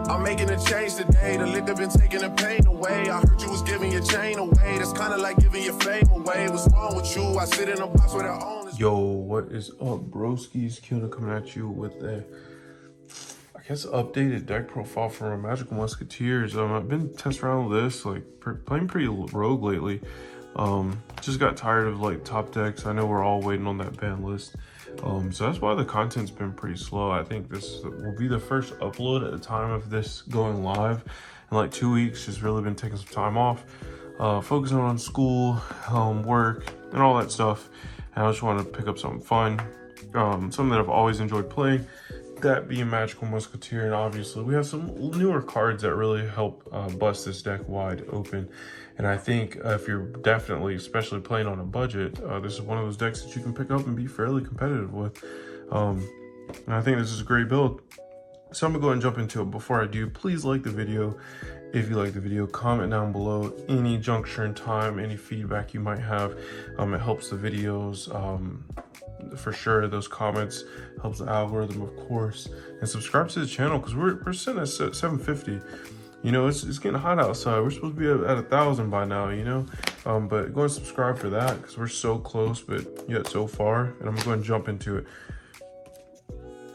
I'm making a change today. The liquor been taking the pain away. I heard you was giving your chain away. That's kind of like giving your fame away. What's wrong with you? I sit in a box where the owners. Yo, what is up, broskiis? Killer coming at you with a, I guess, updated deck profile for my Magical Musketeers. I've been testing around with this, like playing pretty rogue lately. Just got tired of like top decks. I know we're all waiting on that ban list. So that's why the content's been pretty slow. I think this will be the first upload at the time of this going live in like 2 weeks. Just really been taking some time off, focusing on school, work, and all that stuff. And I just want to pick up something fun, something that I've always enjoyed playing, that being Magical Musketeer. And obviously we have some newer cards that really help bust this deck wide open. And I think if you're definitely, especially playing on a budget, this is one of those decks that you can pick up and be fairly competitive with. And I think this is a great build. So I'm gonna go ahead and jump into it. Before I do, please like the video. If you like the video, comment down below any juncture in time, any feedback you might have. It helps the videos. For sure, those comments helps the algorithm, of course. And subscribe to the channel, because we're sitting at 750. You know, it's getting hot outside. We're supposed to be at 1,000 by now, you know? But go and subscribe for that, because we're so close, but yet so far. And I'm going to jump into it.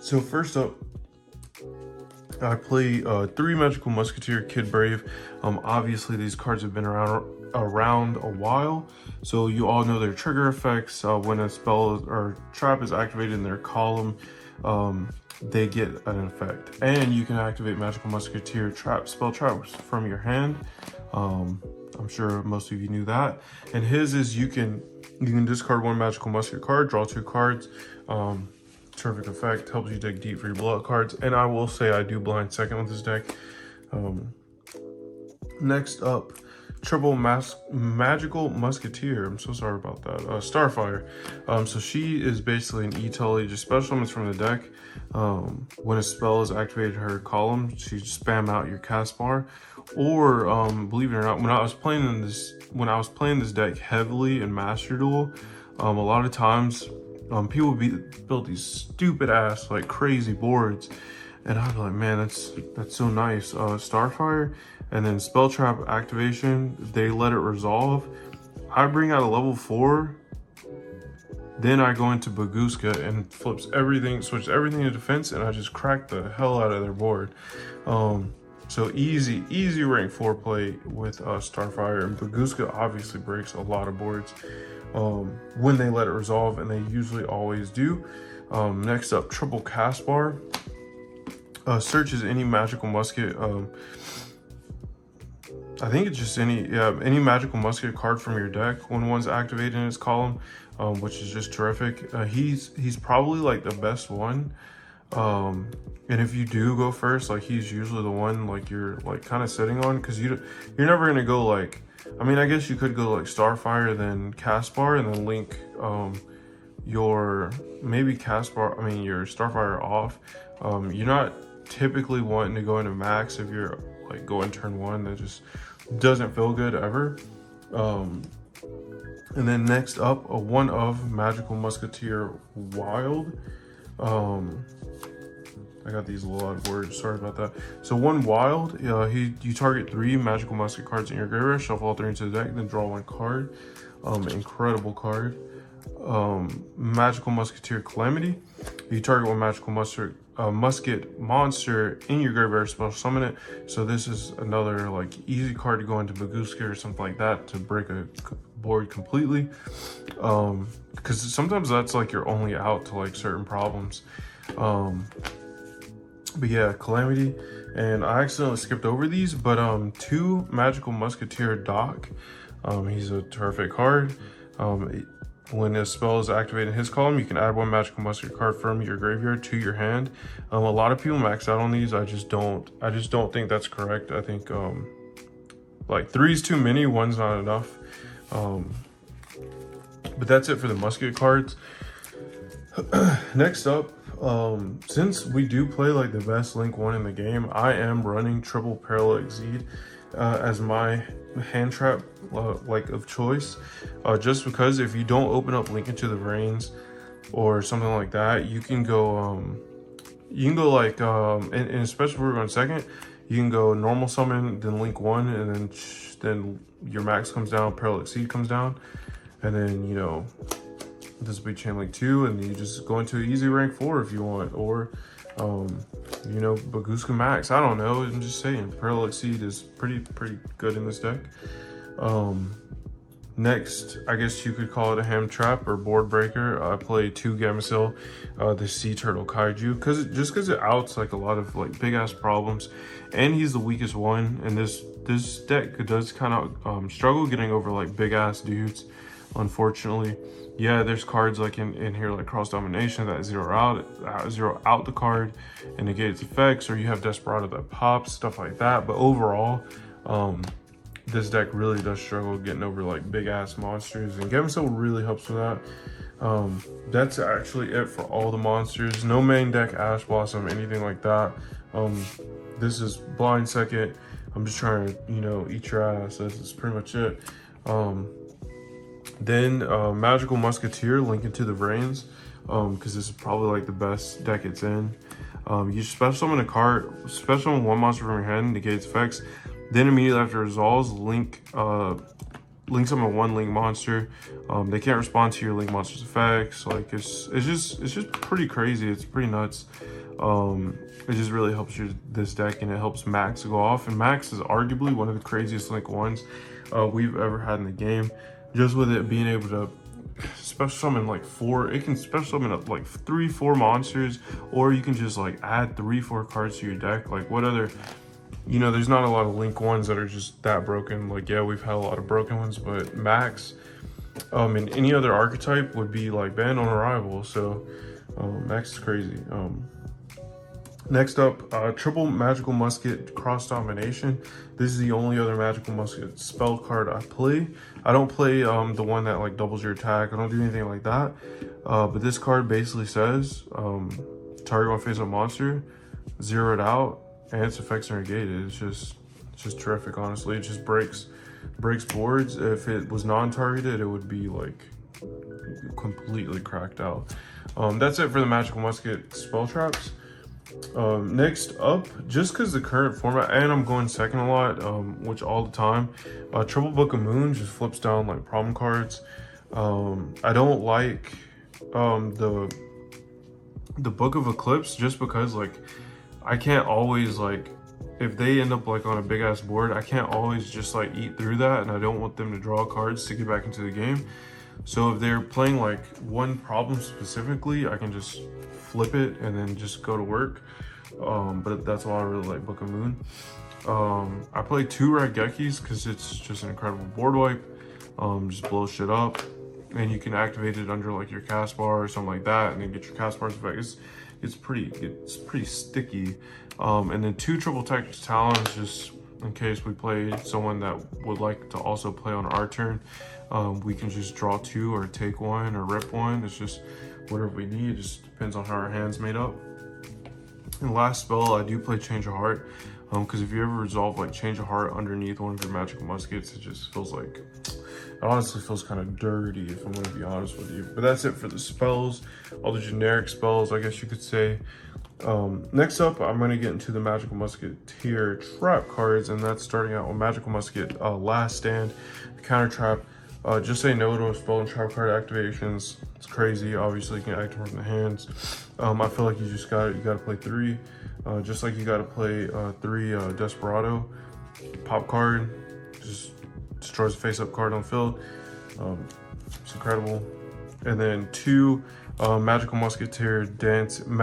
So first up, I play 3 Magical Musketeer Kid Brave. Obviously, these cards have been around a while, so you all know their trigger effects. When a spell or trap is activated in their column, they get an effect, and you can activate Magical Musketeer spell traps from your hand. I'm sure most of you knew that. And his is you can discard 1 Magical Musketeer card, draw 2 cards. Terrific effect, helps you dig deep for your blowout cards. And I will say I do blind second with this deck. Next up, triple Magical Musketeer. I'm so sorry about that. Starfire. So she is basically an E-Tully, just special summons from the deck. When a spell is activated in her column, she just spam out your cast bar. Or believe it or not, when I was playing this deck heavily in Master Duel, a lot of times people would build these stupid ass like crazy boards, and I'd be like, man, that's so nice. Starfire and then spell trap activation, they let it resolve. I bring out a level 4, then I go into Baguska and flips everything, switches everything to defense, and I just crack the hell out of their board. So easy rank 4 play with Starfire, and Baguska obviously breaks a lot of boards when they let it resolve, and they usually always do. Next up, triple cast bar. Searches any magical musket. I think it's just any magical musket card from your deck when one's activated in its column, which is just terrific. He's probably like the best one. And if you do go first, like he's usually the one like you're like kind of sitting on, because you're never gonna go like, I mean, I guess you could go like Starfire, then Castbar, and then link your Starfire off. You're not typically wanting to go into max if you're like going turn 1. That just doesn't feel good ever. And then next up, a 1 of Magical Musketeer Wild. I got these little odd words, sorry about that. So 1 Wild, you target 3 Magical Musket cards in your graveyard, shuffle all 3 into the deck, then draw 1 card. Incredible card. Magical Musketeer Calamity. You target 1 Magical Musket monster in your graveyard, special summon it. So this is another like easy card to go into Baguska or something like that to break a board completely. Because sometimes that's like your only out to like certain problems. But yeah, Calamity. And I accidentally skipped over these, but 2 Magical Musketeer Doc. He's a terrific card. When a spell is activated in his column, you can add 1 Magical Musket card from your graveyard to your hand. A lot of people max out on these. I just don't think that's correct. I think like 3 is too many, 1's not enough. But that's it for the musket cards. Next up, since we do play like the best Link 1 in the game, I am running triple Parallel Exceed as my hand trap like of choice, just because if you don't open up Link into the Reigns or something like that, you can go You can go like, and especially if we're going second, you can go normal summon, then link 1, and then your max comes down, parallel exceed comes down, and then, you know, this will be chain link 2, and you just go into easy rank 4 if you want, or, you know, Baguska max. I don't know. I'm just saying, parallel exceed is pretty good in this deck. Next, I guess you could call it a ham trap or board breaker. I play 2 Gamecell, the Sea Turtle Kaiju, because it outs like a lot of like big ass problems, and he's the weakest one. And this deck does kind of struggle getting over like big ass dudes, unfortunately. Yeah, there's cards like in here like Cross Domination that zero out the card and negate its effects, or you have Desperado that pops, stuff like that. But overall, this deck really does struggle getting over like big ass monsters, and Gamecell really helps with that. That's actually it for all the monsters. No main deck Ash Blossom, anything like that. This is blind second. I'm just trying to, you know, eat your ass. That's pretty much it. Then Magical Musketeer, Link into the Brains, because this is probably like the best deck it's in. You special summon a card, special summon 1 monster from your hand, negates effects. Then immediately after it resolves, link summon 1 link monster. They can't respond to your link monster's effects. Like it's just pretty crazy. It's pretty nuts. It just really helps this deck, and it helps Max go off. And Max is arguably one of the craziest link ones we've ever had in the game. Just with it being able to special summon like 4, it can special summon up like 3-4 monsters, or you can just like add 3-4 cards to your deck. Like what other, you know, there's not a lot of link ones that are just that broken. Like, yeah, we've had a lot of broken ones, but Max and any other archetype would be like banned on arrival. So Max is crazy. Next up, triple Magical Musket Cross Domination. This is the only other Magical Musket spell card I play. I don't play the one that like doubles your attack. I don't do anything like that. But this card basically says target one face-up monster, zero it out, and its effects are negated. It's just terrific, honestly. It just breaks boards. If it was non-targeted, it would be like completely cracked out. That's it for the Magical Musket spell traps. Next up, just because the current format, and I'm going second a lot, which all the time, Triple Book of Moon just flips down like problem cards. I don't like the Book of Eclipse, just because like I can't always, like, if they end up like on a big ass board, I can't always just like eat through that, and I don't want them to draw cards to get back into the game. So if they're playing like one problem specifically, I can just flip it and then just go to work. But that's why I really like Book of Moon. I play 2 Raigekis because it's just an incredible board wipe. Just blow shit up, and you can activate it under like your cast bar or something like that, and then get your cast bars back. It's pretty sticky. And then 2 Triple Tactics Talons, just in case we play someone that would like to also play on our turn. We can just draw 2 or take 1 or rip 1. It's just whatever we need. It just depends on how our hand's made up. And last spell, I do play Change of Heart, because if you ever resolve like Change of Heart underneath one of your Magical Muskets, it just feels like, it honestly feels kind of dirty, if I'm going to be honest with you. But that's it for the spells, all the generic spells, I guess you could say. Next up, I'm going to get into the Magical Musketeer trap cards, and that's starting out with Magical Musket Last Stand, Counter Trap. Just say no to spell and trap card activations. It's crazy. Obviously, you can activate from the hands. I feel like you gotta play 3. Just like you gotta play 3 Desperado. Pop card, just destroys a face-up card on field. It's incredible. And then 2 Magical Musket Dancing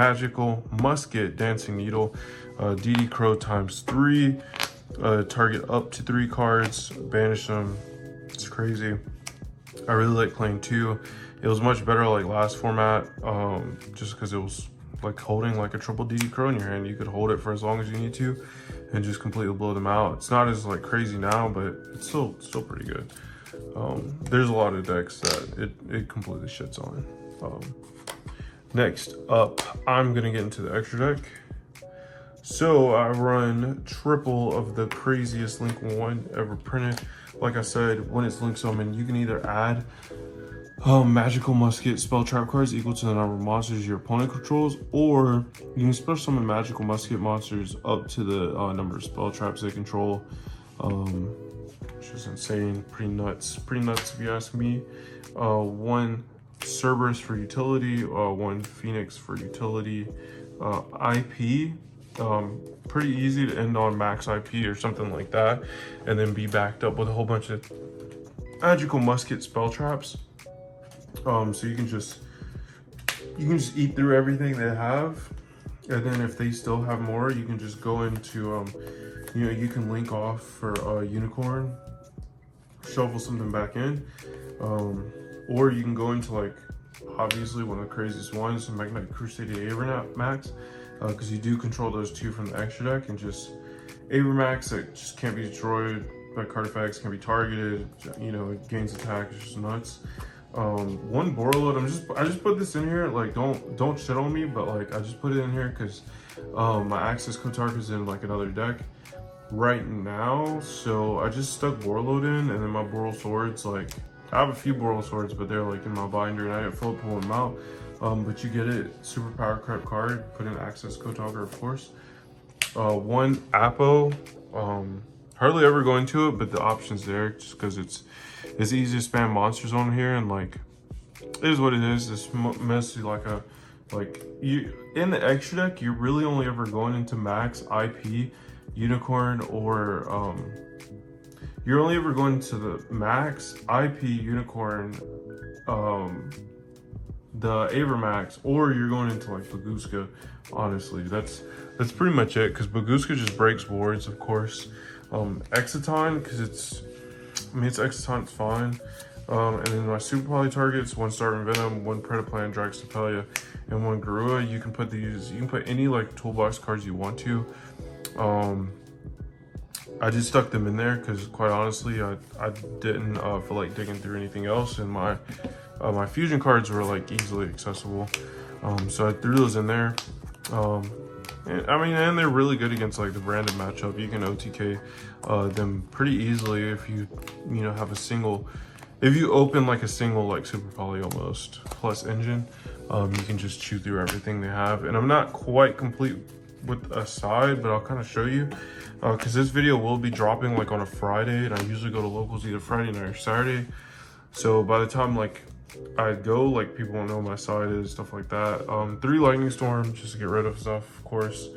Needle. DD Crow ×3. Target up to 3 cards. Banish them. It's crazy. I really like playing 2. It was much better like last format, just because it was like holding like a triple DD Crow in your hand. You could hold it for as long as you need to and just completely blow them out. It's not as like crazy now, but it's still pretty good. There's a lot of decks that it completely shits on. Next up, I'm gonna get into the extra deck. So I run triple of the craziest Link 1 ever printed. Like I said, when it's Link Summon, you can either add magical musket spell trap cards equal to the number of monsters your opponent controls, or you can special summon magical musket monsters up to the number of spell traps they control. Which is insane, pretty nuts if you ask me. One Cerberus for utility, one Phoenix for utility. IP, pretty easy to end on max IP or something like that, and then be backed up with a whole bunch of magical musket spell traps. So you can just eat through everything they have, and then if they still have more, you can just go into you know, you can link off for unicorn, shuffle something back in, or you can go into like obviously one of the craziest ones, Magnetic Crusader Avermax, because you do control those two from the extra deck, and just Avermax that just can't be destroyed by card effects, can be targeted, you know, it gains attack, it's just nuts. One Borreload, I just put this in here, like don't shit on me, but like I just put it in here because my Access Kotark is in like another deck right now, so I just stuck Borreload in, and then my Boral Swords, like I have a few Boral Swords, but they're like in my binder, and I didn't feel pull them out. But you get it, super power crept card, put in Access Kotark, of course. One Apo, hardly ever go into it, but the option's there just because it's easy to spam monsters on here, and like it is what it is. It's mostly like you in the extra deck, you're really only ever going into max IP unicorn, or you're only ever going to the max IP unicorn, the Avermax, or you're going into like Baguska. Honestly, that's pretty much it, because Baguska just breaks boards, of course. Exiton, because it's Exiton, it's fine. And then my super poly targets, one Starving Venom, one Predaplan, Draxopelia, and one Garua. You can put any like toolbox cards you want to. I just stuck them in there because quite honestly, I didn't feel like digging through anything else, and my fusion cards were like easily accessible. So I threw those in there. And they're really good against like the branded matchup. You can OTK them pretty easily if you have a single. If you open like a single like Super Poly almost plus engine, you can just chew through everything they have. And I'm not quite complete with a side, but I'll kind of show you because this video will be dropping like on a Friday, and I usually go to locals either Friday night or Saturday. So by the time like I go, like people won't know my side is, stuff like that. 3 Lightning Storm just to get rid of stuff, of course.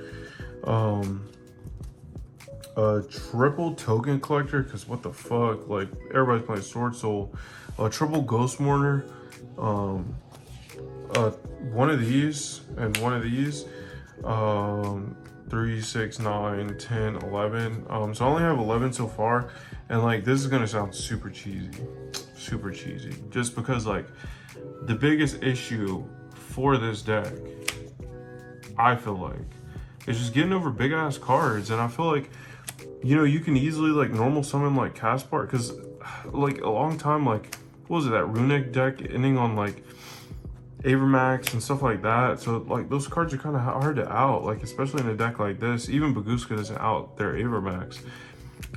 Triple Token Collector, because what the fuck, like everybody's playing Sword Soul. Triple Ghost Mourner, one of these and one of these. 3, 6, 9, 10, 11. So I only have 11 so far, and like this is gonna sound super cheesy, just because like the biggest issue for this deck, I feel like, is just getting over big ass cards. And I feel like, you know, you can easily like normal summon like Caspar, because like a long time, like what was it, that Runic deck ending on like Avermax and stuff like that. So like those cards are kind of hard to out, like especially in a deck like this. Even Baguska doesn't out their Avermax.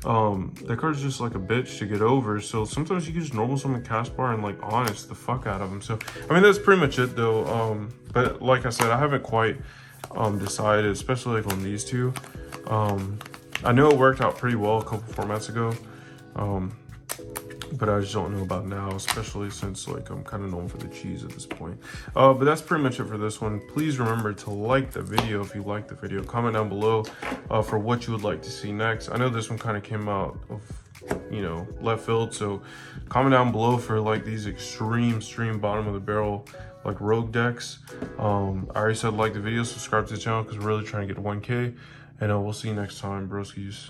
That card's just like a bitch to get over. So sometimes you can just normal summon Caspar and like honest the fuck out of him. So I mean that's pretty much it though. But like I said, I haven't quite decided, especially like on these two. I know it worked out pretty well a couple formats ago. But I just don't know about now, especially since like I'm kind of known for the cheese at this point. But that's pretty much it for this one. Please remember to like the video if you like the video. Comment down below for what you would like to see next. I know this one kind of came out of, you know, left field, so comment down below for like these extreme bottom of the barrel like rogue decks. I already said like the video, subscribe to the channel because we're really trying to get to 1K, and we'll see you next time, broskies.